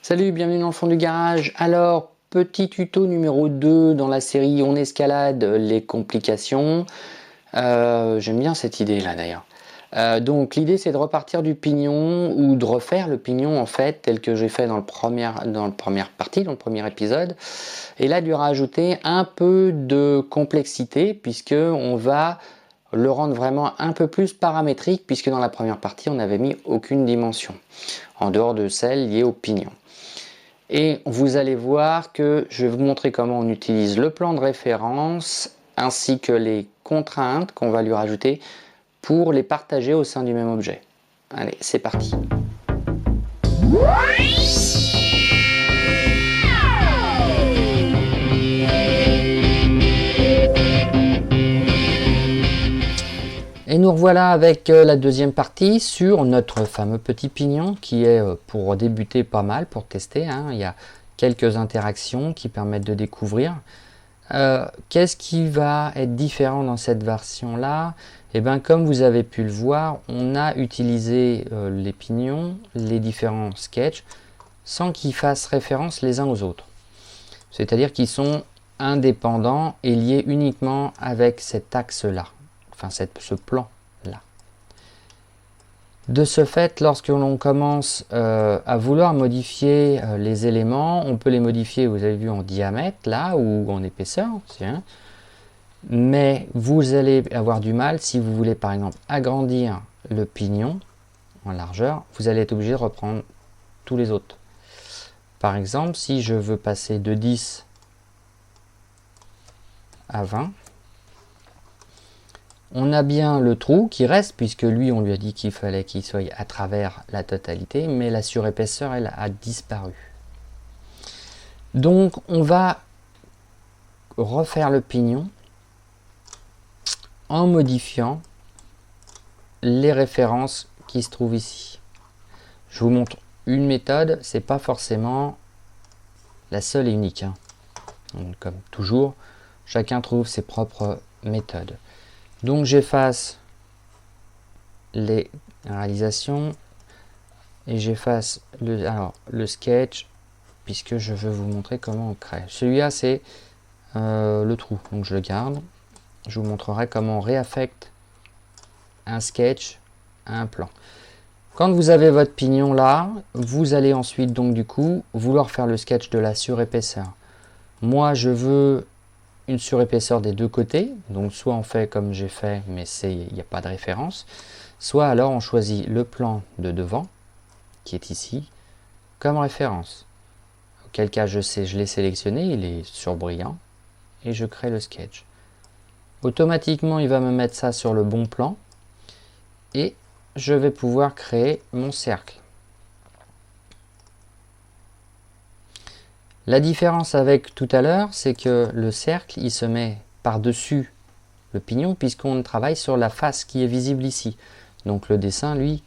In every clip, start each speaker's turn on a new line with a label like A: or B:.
A: Salut, bienvenue dans le fond du garage. Alors, petit tuto numéro 2 dans la série On escalade les complications. J'aime bien cette idée là d'ailleurs. Donc l'idée c'est de repartir du pignon ou de refaire le pignon en fait tel que j'ai fait dans le première partie, dans le premier épisode. Et là de lui rajouter un peu de complexité puisque on va le rendre vraiment un peu plus paramétrique puisque dans la première partie on n'avait mis aucune dimension en dehors de celle liée au pignon. Et vous allez voir que je vais vous montrer comment on utilise le plan de référence ainsi que les contraintes qu'on va lui rajouter pour les partager au sein du même objet. Allez, c'est parti. Et nous revoilà avec la deuxième partie sur notre fameux petit pignon qui est pour débuter pas mal, pour tester. Il y a quelques interactions qui permettent de découvrir. Qu'est-ce qui va être différent dans cette version-là? Et bien, comme vous avez pu le voir, on a utilisé les pignons, les différents sketchs, sans qu'ils fassent référence les uns aux autres. C'est-à-dire qu'ils sont indépendants et liés uniquement avec cet axe-là, enfin ce plan-là. De ce fait, lorsque l'on commence à vouloir modifier les éléments, on peut les modifier, vous avez vu, en diamètre, là, ou en épaisseur, tiens. Mais vous allez avoir du mal si vous voulez, par exemple, agrandir le pignon en largeur, vous allez être obligé de reprendre tous les autres. Par exemple, si je veux passer de 10 à 20, on a bien le trou qui reste, puisque lui, on lui a dit qu'il fallait qu'il soit à travers la totalité, mais la surépaisseur, elle a disparu. Donc, on va refaire le pignon en modifiant les références qui se trouvent ici. Je vous montre une méthode, c'est pas forcément la seule et unique. Donc, comme toujours, chacun trouve ses propres méthodes. Donc j'efface les réalisations et j'efface le sketch puisque je veux vous montrer comment on crée. Celui-là c'est le trou, donc je le garde. Je vous montrerai comment on réaffecte un sketch à un plan. Quand vous avez votre pignon là, vous allez ensuite donc du coup vouloir faire le sketch de la surépaisseur. Moi je veux une surépaisseur des deux côtés, donc soit on fait comme j'ai fait, mais il n'y a pas de référence, soit alors on choisit le plan de devant, qui est ici, comme référence. Auquel cas je l'ai sélectionné, il est surbrillant, et je crée le sketch. Automatiquement il va me mettre ça sur le bon plan, et je vais pouvoir créer mon cercle. La différence avec tout à l'heure, c'est que le cercle, il se met par-dessus le pignon, puisqu'on travaille sur la face qui est visible ici. Donc le dessin, lui,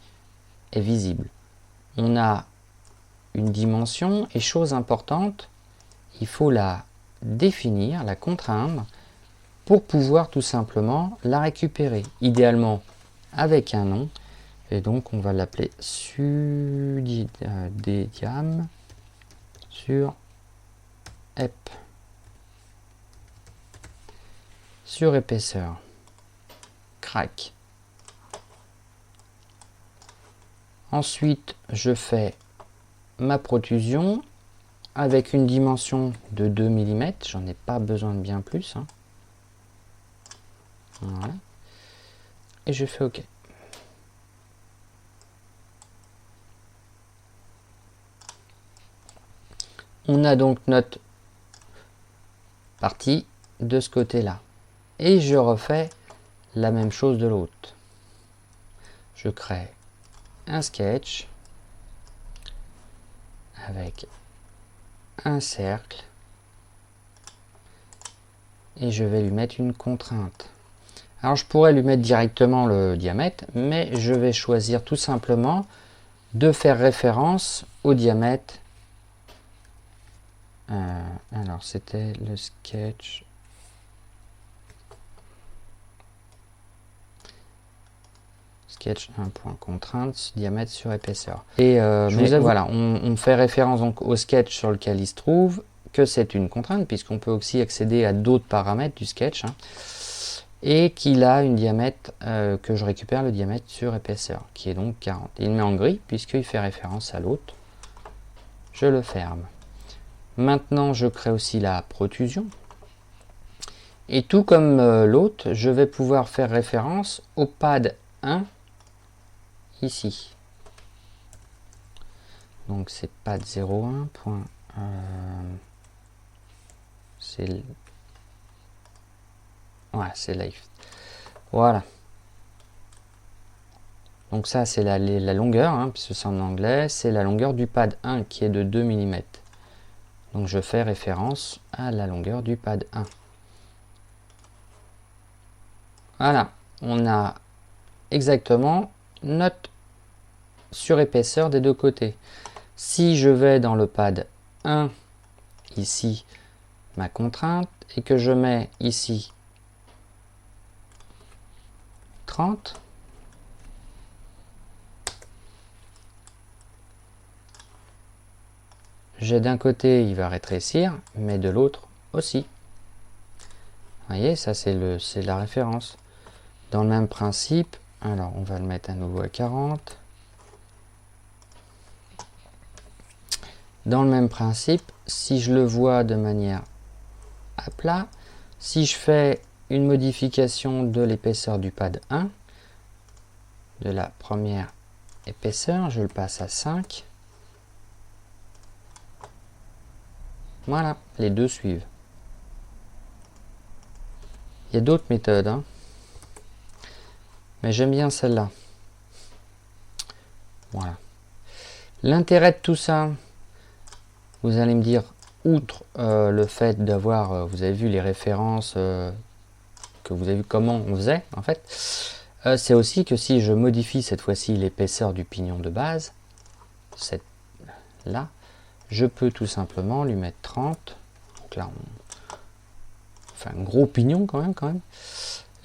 A: est visible. On a une dimension, et chose importante, il faut la définir, la contraindre, pour pouvoir tout simplement la récupérer. Idéalement avec un nom, et donc on va l'appeler Suddiam sur EP. Sur épaisseur, crack. Ensuite, je fais ma protrusion avec une dimension de 2 mm. J'en ai pas besoin de bien plus. Voilà. Et je fais OK. On a donc notre partie de ce côté-là. Et je refais la même chose de l'autre. Je crée un sketch avec un cercle et je vais lui mettre une contrainte. Alors je pourrais lui mettre directement le diamètre, mais je vais choisir tout simplement de faire référence au diamètre. Alors c'était le sketch. sketch 1.contrainte, diamètre sur épaisseur. Et voilà, on fait référence donc au sketch sur lequel il se trouve, que c'est une contrainte, puisqu'on peut aussi accéder à d'autres paramètres du sketch, hein, et qu'il a une diamètre, que je récupère le diamètre sur épaisseur, qui est donc 40. Il met en gris, puisqu'il fait référence à l'autre. Je le ferme. Maintenant, je crée aussi la protrusion. Et tout comme l'autre, je vais pouvoir faire référence au pad 1 ici. Donc c'est pad 01. C'est live. Voilà. Donc ça c'est la longueur, hein, puisque c'est en anglais, c'est la longueur du pad 1 qui est de 2 mm. Donc je fais référence à la longueur du pad 1. Voilà, on a exactement notre surépaisseur des deux côtés. Si je vais dans le pad 1, ici, ma contrainte, et que je mets ici 30, j'ai d'un côté, il va rétrécir, mais de l'autre aussi. Vous voyez, ça c'est la référence. Dans le même principe, alors on va le mettre à nouveau à 40. Dans le même principe, si je le vois de manière à plat, si je fais une modification de l'épaisseur du pad 1, de la première épaisseur, je le passe à 5. Voilà, les deux suivent. Il y a d'autres méthodes, hein, mais j'aime bien celle-là. Voilà. L'intérêt de tout ça, vous allez me dire, outre le fait d'avoir, vous avez vu les références, que vous avez vu comment on faisait, en fait, c'est aussi que si je modifie cette fois-ci l'épaisseur du pignon de base, là, je peux tout simplement lui mettre 30. Donc là, on fait un gros pignon quand même.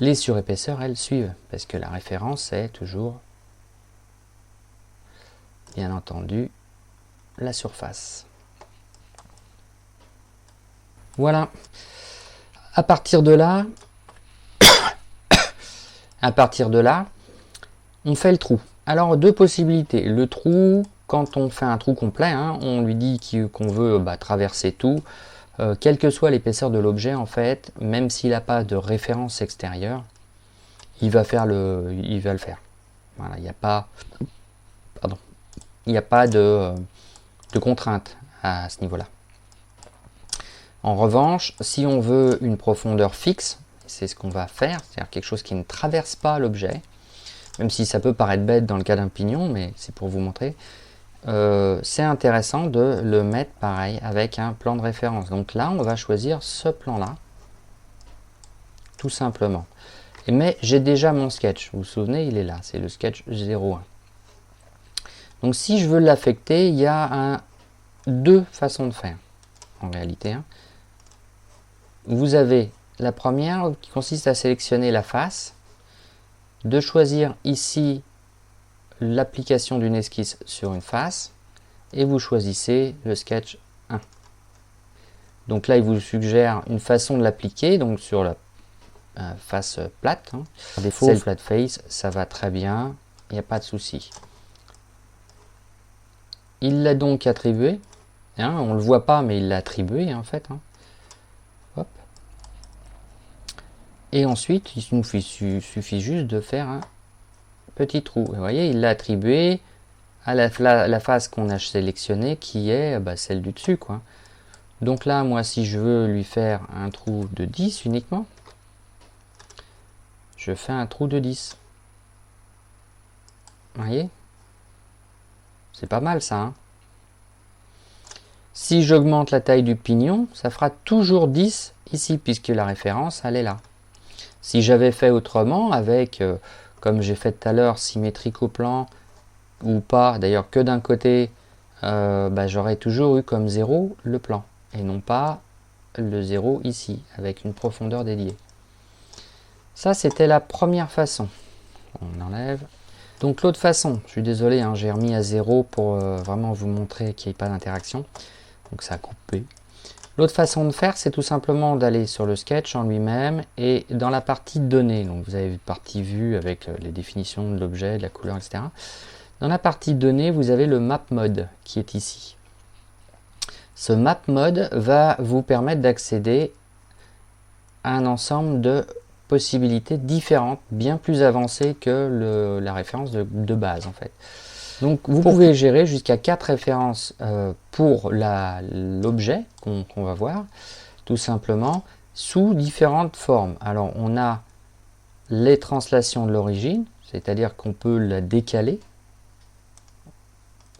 A: Les surépaisseurs, elles suivent, parce que la référence est toujours, bien entendu, la surface. Voilà. À partir de là, on fait le trou. Alors, deux possibilités. Le trou, quand on fait un trou complet, hein, on lui dit qu'on veut traverser tout, quelle que soit l'épaisseur de l'objet, en fait, même s'il n'a pas de référence extérieure, il va le faire. Voilà, il n'y a pas, de contrainte à ce niveau-là. En revanche, si on veut une profondeur fixe, c'est ce qu'on va faire, c'est-à-dire quelque chose qui ne traverse pas l'objet, même si ça peut paraître bête dans le cas d'un pignon, mais c'est pour vous montrer, c'est intéressant de le mettre pareil avec un plan de référence. Donc là, on va choisir ce plan-là, tout simplement. Mais j'ai déjà mon sketch, vous vous souvenez, il est là, c'est le sketch 01. Donc si je veux l'affecter, il y a deux façons de faire, en réalité. Hein. Vous avez la première qui consiste à sélectionner la face, de choisir ici l'application d'une esquisse sur une face, et vous choisissez le sketch 1. Donc là, il vous suggère une façon de l'appliquer, donc sur la face plate. Hein. Par défaut, c'est flat face, ça va très bien, il n'y a pas de souci. Il l'a donc attribué, hein, on ne le voit pas, mais il l'a attribué en fait. Hein. Hop. Et ensuite, il nous suffit juste de faire un petit trou. Vous voyez, il l'a attribué à la face qu'on a sélectionnée, qui est celle du dessus, quoi. Donc là, moi, si je veux lui faire un trou de 10 uniquement, je fais un trou de 10. Vous voyez? C'est pas mal ça. Hein. Si j'augmente la taille du pignon, ça fera toujours 10 ici, puisque la référence, elle est là. Si j'avais fait autrement, avec, comme j'ai fait tout à l'heure, symétrique au plan, ou pas, d'ailleurs que d'un côté, j'aurais toujours eu comme 0 le plan, et non pas le 0 ici, avec une profondeur dédiée. Ça, c'était la première façon. On enlève. Donc l'autre façon, je suis désolé, hein, j'ai remis à 0 pour vraiment vous montrer qu'il n'y ait pas d'interaction. Donc ça a coupé. L'autre façon de faire, c'est tout simplement d'aller sur le sketch en lui-même et dans la partie données. Donc vous avez une partie vue avec les définitions de l'objet, de la couleur, etc. Dans la partie données, vous avez le map mode qui est ici. Ce map mode va vous permettre d'accéder à un ensemble de possibilités différentes, bien plus avancées que la référence de base en fait. Donc vous pouvez gérer jusqu'à 4 références pour l'objet qu'on va voir, tout simplement, sous différentes formes. Alors on a les translations de l'origine, c'est-à-dire qu'on peut la décaler,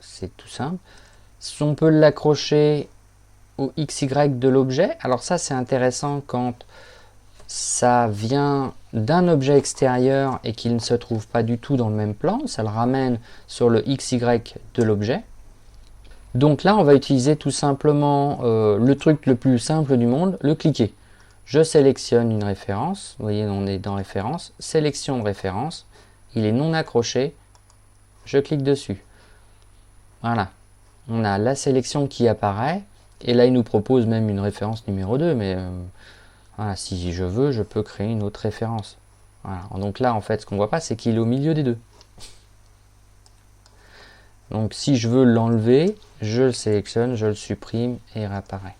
A: c'est tout simple. On peut l'accrocher au XY de l'objet. Alors ça c'est intéressant quand ça vient d'un objet extérieur et qu'il ne se trouve pas du tout dans le même plan, ça le ramène sur le XY de l'objet. Donc là, on va utiliser tout simplement le truc le plus simple du monde, le cliquer. Je sélectionne une référence, vous voyez, on est dans référence, sélection de référence, il est non accroché, je clique dessus. Voilà, on a la sélection qui apparaît, et là il nous propose même une référence numéro 2, mais voilà, si je veux, je peux créer une autre référence. Voilà. Donc là, en fait, ce qu'on ne voit pas, c'est qu'il est au milieu des deux. Donc si je veux l'enlever, je le sélectionne, je le supprime et il réapparaît.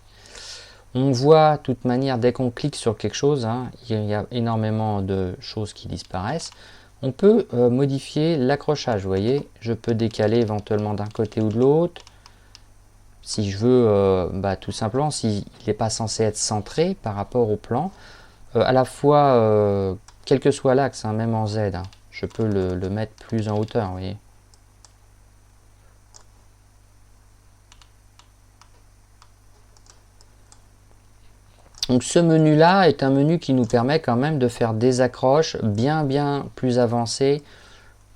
A: On voit de toute manière, dès qu'on clique sur quelque chose, hein, il y a énormément de choses qui disparaissent. On peut modifier l'accrochage, vous voyez. Je peux décaler éventuellement d'un côté ou de l'autre. Si je veux, tout simplement, s'il n'est pas censé être centré par rapport au plan, à la fois, quel que soit l'axe, hein, même en Z, hein, je peux le mettre plus en hauteur, vous voyez. Donc ce menu-là est un menu qui nous permet quand même de faire des accroches bien plus avancées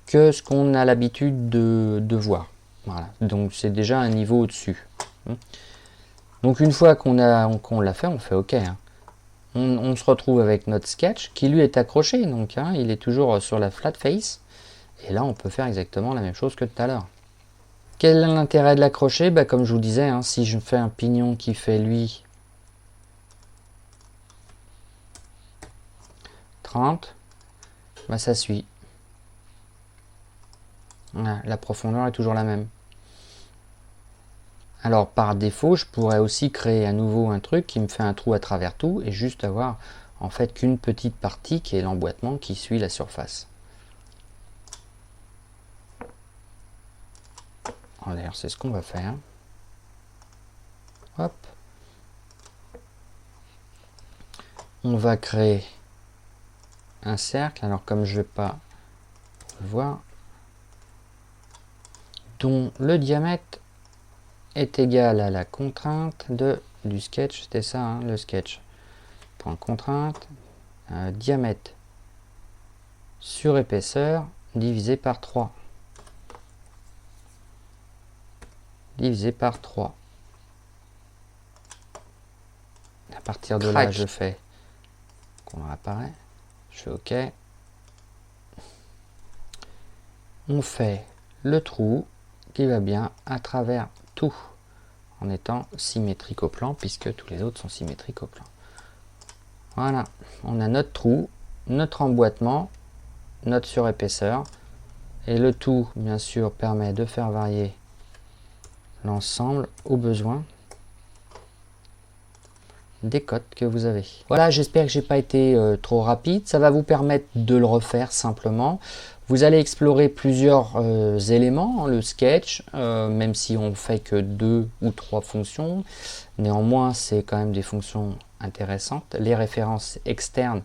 A: que ce qu'on a l'habitude de voir. Voilà. Donc c'est déjà un niveau au-dessus. Donc une fois qu'on l'a fait, on fait OK. Hein. On se retrouve avec notre sketch qui lui est accroché. Donc hein, il est toujours sur la flat face. Et là on peut faire exactement la même chose que tout à l'heure. Quel est l'intérêt de l'accrocher? Comme je vous disais, hein, si je fais un pignon qui fait lui 30, ça suit. Voilà, la profondeur est toujours la même. Alors par défaut, je pourrais aussi créer à nouveau un truc qui me fait un trou à travers tout et juste avoir en fait qu'une petite partie qui est l'emboîtement qui suit la surface. D'ailleurs, c'est ce qu'on va faire. Hop. On va créer un cercle. Alors comme je ne vais pas le voir, dont le diamètre est égal à la contrainte du sketch. C'était ça, hein, le sketch. Point contrainte, diamètre sur épaisseur divisé par 3. Divisé par 3. À partir de là, je fais qu'on apparaît. Je fais OK. On fait le trou qui va bien à travers tout en étant symétrique au plan puisque tous les autres sont symétriques au plan. Voilà, on a notre trou, notre emboîtement, notre surépaisseur et le tout bien sûr permet de faire varier l'ensemble au besoin des codes que vous avez. Voilà, j'espère que j'ai pas été trop rapide. Ça va vous permettre de le refaire simplement. Vous allez explorer plusieurs éléments, le sketch, même si on fait que 2 ou 3 fonctions. Néanmoins, c'est quand même des fonctions intéressantes. Les références externes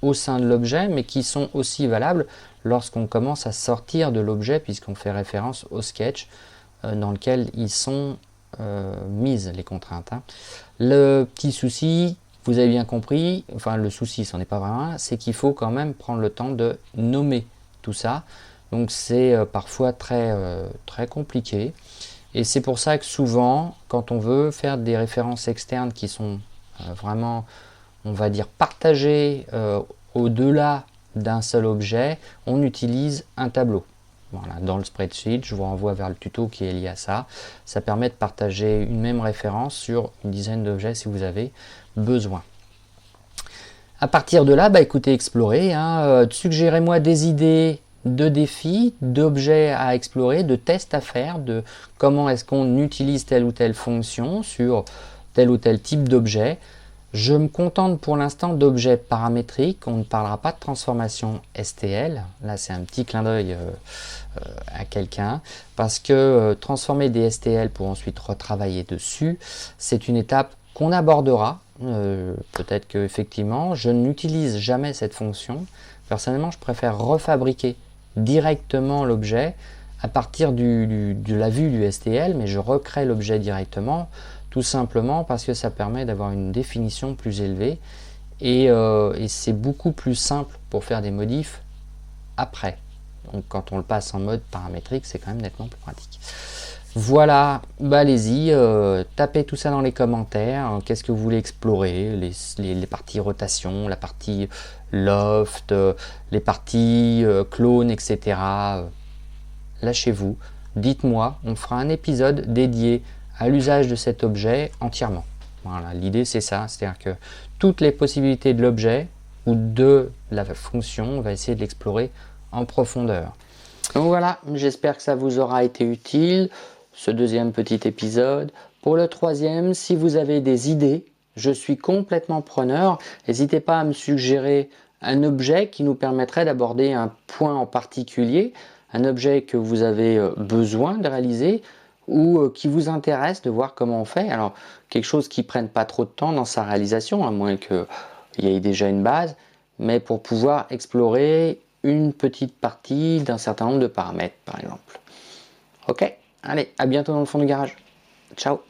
A: au sein de l'objet, mais qui sont aussi valables lorsqu'on commence à sortir de l'objet, puisqu'on fait référence au sketch dans lequel ils sont mises les contraintes. Hein. Le petit souci, vous avez bien compris, enfin le souci, c'en est pas vraiment un, c'est qu'il faut quand même prendre le temps de nommer tout ça. Donc c'est parfois très compliqué. Et c'est pour ça que souvent, quand on veut faire des références externes qui sont vraiment, on va dire, partagées au-delà d'un seul objet, on utilise un tableau. Voilà, dans le spreadsheet, je vous renvoie vers le tuto qui est lié à ça. Ça permet de partager une même référence sur une dizaine d'objets si vous avez besoin. À partir de là, écoutez, explorez. Suggérez-moi des idées de défis, d'objets à explorer, de tests à faire, de comment est-ce qu'on utilise telle ou telle fonction sur tel ou tel type d'objet. Je me contente pour l'instant d'objets paramétriques. On ne parlera pas de transformation STL. Là, c'est un petit clin d'œil à quelqu'un, parce que transformer des STL pour ensuite retravailler dessus, c'est une étape qu'on abordera. Peut-être que effectivement, je n'utilise jamais cette fonction. Personnellement, je préfère refabriquer directement l'objet à partir de la vue du STL, mais je recrée l'objet directement, tout simplement parce que ça permet d'avoir une définition plus élevée et c'est beaucoup plus simple pour faire des modifs après. Donc quand on le passe en mode paramétrique, c'est quand même nettement plus pratique. Voilà, allez-y, tapez tout ça dans les commentaires. Qu'est-ce que vous voulez explorer? Les parties rotation, la partie loft, les parties clone, etc. Lâchez-vous, dites-moi, on fera un épisode dédié à l'usage de cet objet entièrement. Voilà, l'idée c'est ça, c'est-à-dire que toutes les possibilités de l'objet ou de la fonction, on va essayer de l'explorer en profondeur. Donc voilà, j'espère que ça vous aura été utile, ce deuxième petit épisode. Pour le troisième, si vous avez des idées, je suis complètement preneur. N'hésitez pas à me suggérer un objet qui nous permettrait d'aborder un point en particulier, un objet que vous avez besoin de réaliser ou qui vous intéresse de voir comment on fait. Alors, quelque chose qui ne prenne pas trop de temps dans sa réalisation, à moins qu'il y ait déjà une base, mais pour pouvoir explorer une petite partie d'un certain nombre de paramètres, par exemple. Ok, allez, à bientôt dans le fond du garage. Ciao.